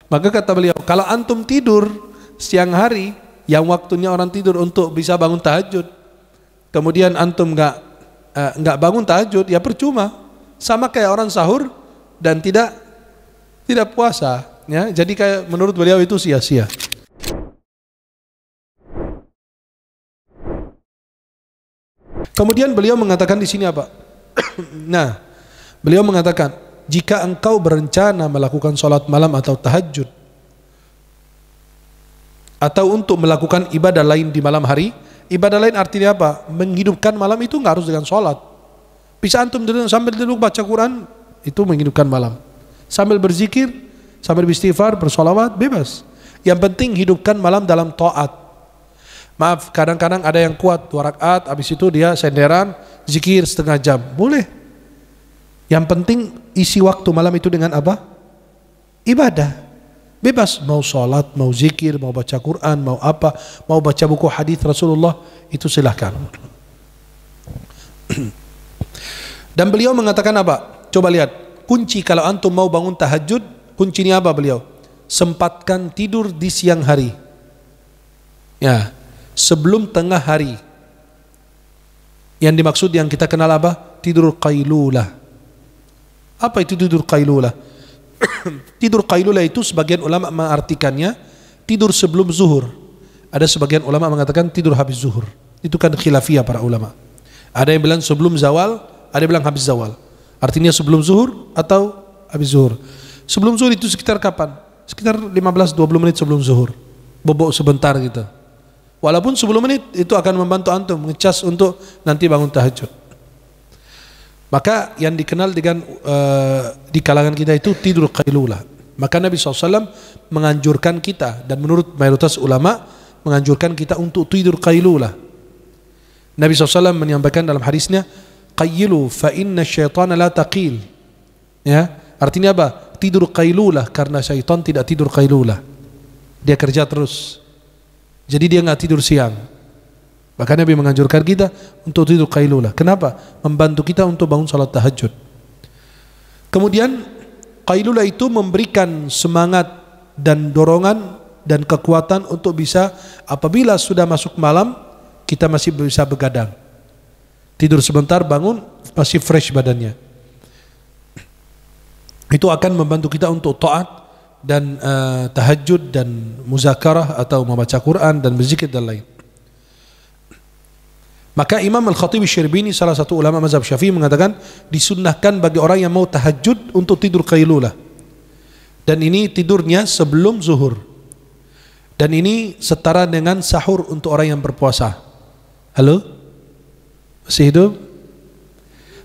Maka kata beliau, kalau antum tidur siang hari yang waktunya orang tidur untuk bisa bangun tahajud, kemudian antum nggak bangun tahajud, ya percuma. Sama kayak orang sahur dan tidak puasa, ya. Jadi kayak menurut beliau itu sia-sia. Kemudian beliau mengatakan di sini apa? Nah, beliau mengatakan, jika engkau berencana melakukan sholat malam atau tahajud, atau untuk melakukan ibadah lain di malam hari, ibadah lain artinya apa? Menghidupkan malam itu nggak harus dengan sholat. Bisa antum sambil duduk baca Quran, itu menghidupkan malam. Sambil berzikir, sambil beristighfar, bersolawat, bebas. Yang penting hidupkan malam dalam taat. Maaf, kadang-kadang ada yang kuat 2 rakaat, habis itu dia senderan, zikir setengah jam, boleh. Yang penting isi waktu malam itu dengan apa? Ibadah. Bebas, mau sholat, mau zikir, mau baca Quran, mau apa, mau baca buku hadis Rasulullah, itu silahkan. Dan beliau mengatakan apa? Coba lihat, kunci kalau antum mau bangun tahajud, kuncinya apa beliau? Sempatkan tidur di siang hari. Ya, sebelum tengah hari. Yang dimaksud yang kita kenal apa? Tidur qailulah. Apa itu tidur qailulah? Tidur qailulah itu sebagian ulama mengartikannya tidur sebelum zuhur. Ada sebagian ulama mengatakan tidur habis zuhur. Itu kan khilafiyah para ulama. Ada yang bilang sebelum zawal, ada yang bilang habis zawal. Artinya sebelum zuhur atau habis zuhur. Sebelum zuhur itu sekitar kapan? Sekitar 15-20 menit sebelum zuhur. Bobok sebentar gitu. Walaupun 10 menit itu akan membantu antum ngecas untuk nanti bangun tahajud. Maka yang dikenal dengan di kalangan kita itu tidur qailulah. Maka Nabi SAW menganjurkan kita, dan menurut mayoritas ulama menganjurkan kita untuk tidur qailulah. Nabi SAW menyampaikan dalam hadisnya, qailu fa inna syaitana la taqil. Ya, artinya apa? Tidur qailulah, karena syaitan tidak tidur qailulah. Dia kerja terus. Jadi dia nggak tidur siang. Maka Nabi menganjurkan kita untuk tidur qailulah. Kenapa? Membantu kita untuk bangun salat tahajud. Kemudian qailulah itu memberikan semangat dan dorongan dan kekuatan untuk bisa, apabila sudah masuk malam, kita masih bisa begadang. Tidur sebentar, bangun, masih fresh badannya. Itu akan membantu kita untuk taat dan tahajud dan muzakarah atau membaca Quran dan berzikir dan lain. Maka Imam Al-Khatib Asy-Syirbini, salah satu ulama mazhab Syafi'i, mengatakan disunnahkan bagi orang yang mau tahajud untuk tidur qailulah. Dan ini tidurnya sebelum zuhur. Dan ini setara dengan sahur untuk orang yang berpuasa. Halo? Masih hidup?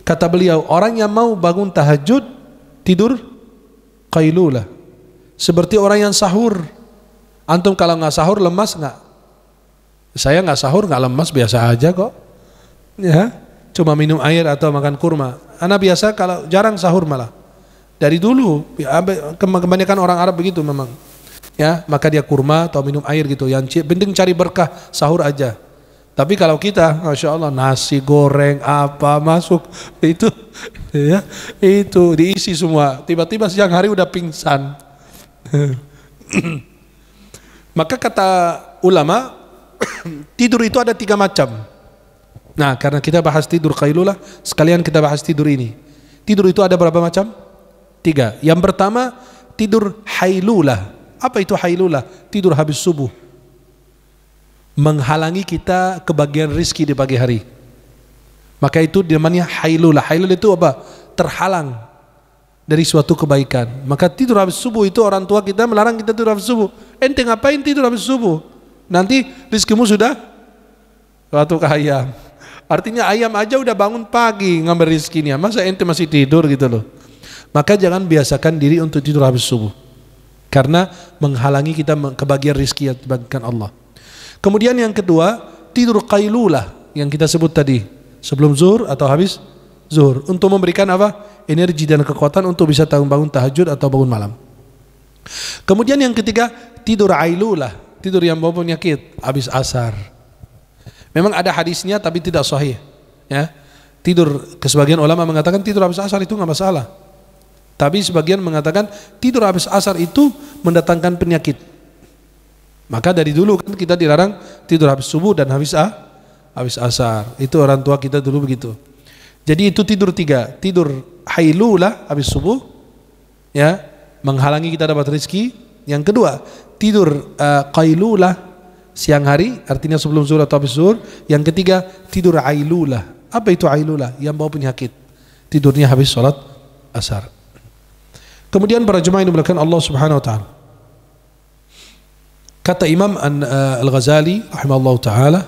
Kata beliau, orang yang mau bangun tahajud tidur qailulah. Seperti orang yang sahur. Antum kalau nggak sahur lemas nggak? Saya nggak sahur nggak lemas, biasa aja kok. Ya, cuma minum air atau makan kurma. Anak biasa kalau jarang sahur malah. Dari dulu kebanyakan orang Arab begitu memang. Ya, maka dia kurma atau minum air gitu. Yang penting cari berkah, sahur aja. Tapi kalau kita, masya Allah, nasi goreng apa masuk itu, ya itu diisi semua. Tiba-tiba siang hari udah pingsan. Maka kata ulama, tidur itu ada 3 macam. Nah, karena kita bahas tidur qailulah, sekalian kita bahas tidur ini. Tidur itu ada berapa macam? 3. Yang pertama, tidur hailulah. Apa itu hailulah? Tidur habis subuh. Menghalangi kita kebagian rizki di pagi hari. Maka itu namanya hailulah. Hailulah itu apa? Terhalang dari suatu kebaikan. Maka tidur habis subuh itu orang tua kita melarang kita tidur habis subuh. Ente ngapain tidur habis subuh? Nanti rizkimu sudah suatu ke ayam. Artinya ayam aja udah bangun pagi ngambil rizkinya. Masa ente masih tidur gitu loh. Maka jangan biasakan diri untuk tidur habis subuh. Karena menghalangi kita kebagian rizki yang dibagikan Allah. Kemudian yang kedua, tidur qailulah yang kita sebut tadi. Sebelum zuhur atau habis zuhur. Untuk memberikan apa? Energi dan kekuatan untuk bisa bangun tahajud atau bangun malam. Kemudian yang ketiga, tidur ailulah. Tidur yang bawa penyakit habis asar. Memang ada hadisnya tapi tidak sahih. Ya, tidur, kesebagian ulama mengatakan tidur habis asar itu nggak masalah. Tapi sebagian mengatakan tidur habis asar itu mendatangkan penyakit. Maka dari dulu kan kita dilarang tidur habis subuh dan habis asar. Itu orang tua kita dulu begitu. Jadi itu tidur 3, tidur hailulah habis subuh, ya, menghalangi kita dapat rezeki. Yang kedua, tidur qailulah siang hari, artinya sebelum zuhur atau habis zuhur. Yang ketiga, tidur ailulah. Apa itu ailulah? Yang bawa penyakit. Tidurnya habis sholat asar. Kemudian para jemaah yang dimuliakan Allah Subhanahu wa taala. Kata Imam Al-Ghazali rahimahullah taala,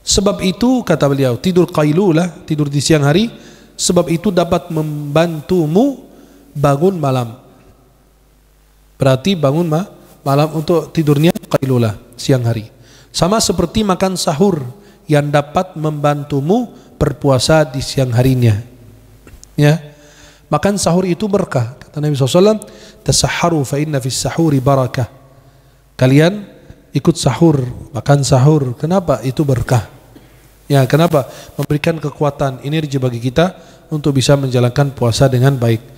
sebab itu kata beliau, tidur qailulah, tidur di siang hari, sebab itu dapat membantumu bangun malam. Berarti bangun malam untuk tidurnya qailulah siang hari. Sama seperti makan sahur yang dapat membantumu berpuasa di siang harinya. Ya, makan sahur itu berkah. Kata Nabi SAW, tasahharu fa inna fis sahuri barakah. Kalian ikut sahur, makan sahur. Kenapa? Itu berkah. Ya, kenapa? Memberikan kekuatan, energi bagi kita untuk bisa menjalankan puasa dengan baik.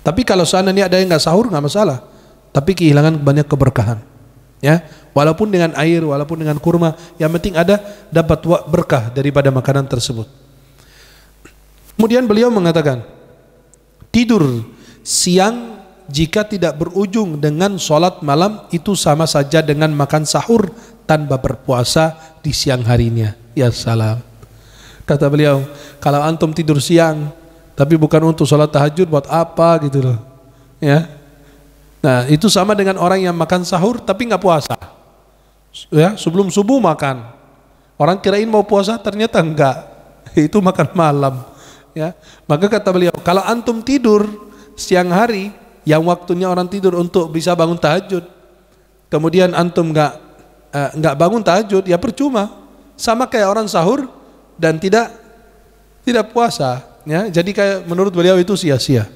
Tapi kalau seandainya ada yang nggak sahur, nggak masalah. Tapi kehilangan banyak keberkahan. Ya, walaupun dengan air, walaupun dengan kurma, yang penting ada dapat berkah daripada makanan tersebut. Kemudian beliau mengatakan, tidur siang jika tidak berujung dengan sholat malam itu sama saja dengan makan sahur tanpa berpuasa di siang harinya. Ya salam. Kata beliau, kalau antum tidur siang tapi bukan untuk sholat tahajud, buat apa gitu loh. Ya. Nah, itu sama dengan orang yang makan sahur tapi nggak puasa. Ya, sebelum subuh makan. Orang kirain mau puasa, ternyata enggak. Itu makan malam. Ya, maka kata beliau, kalau antum tidur siang hari, yang waktunya orang tidur untuk bisa bangun tahajud, kemudian antum nggak bangun tahajud, ya percuma. Sama kayak orang sahur dan tidak puasa. Ya, jadi kayak menurut beliau itu sia-sia.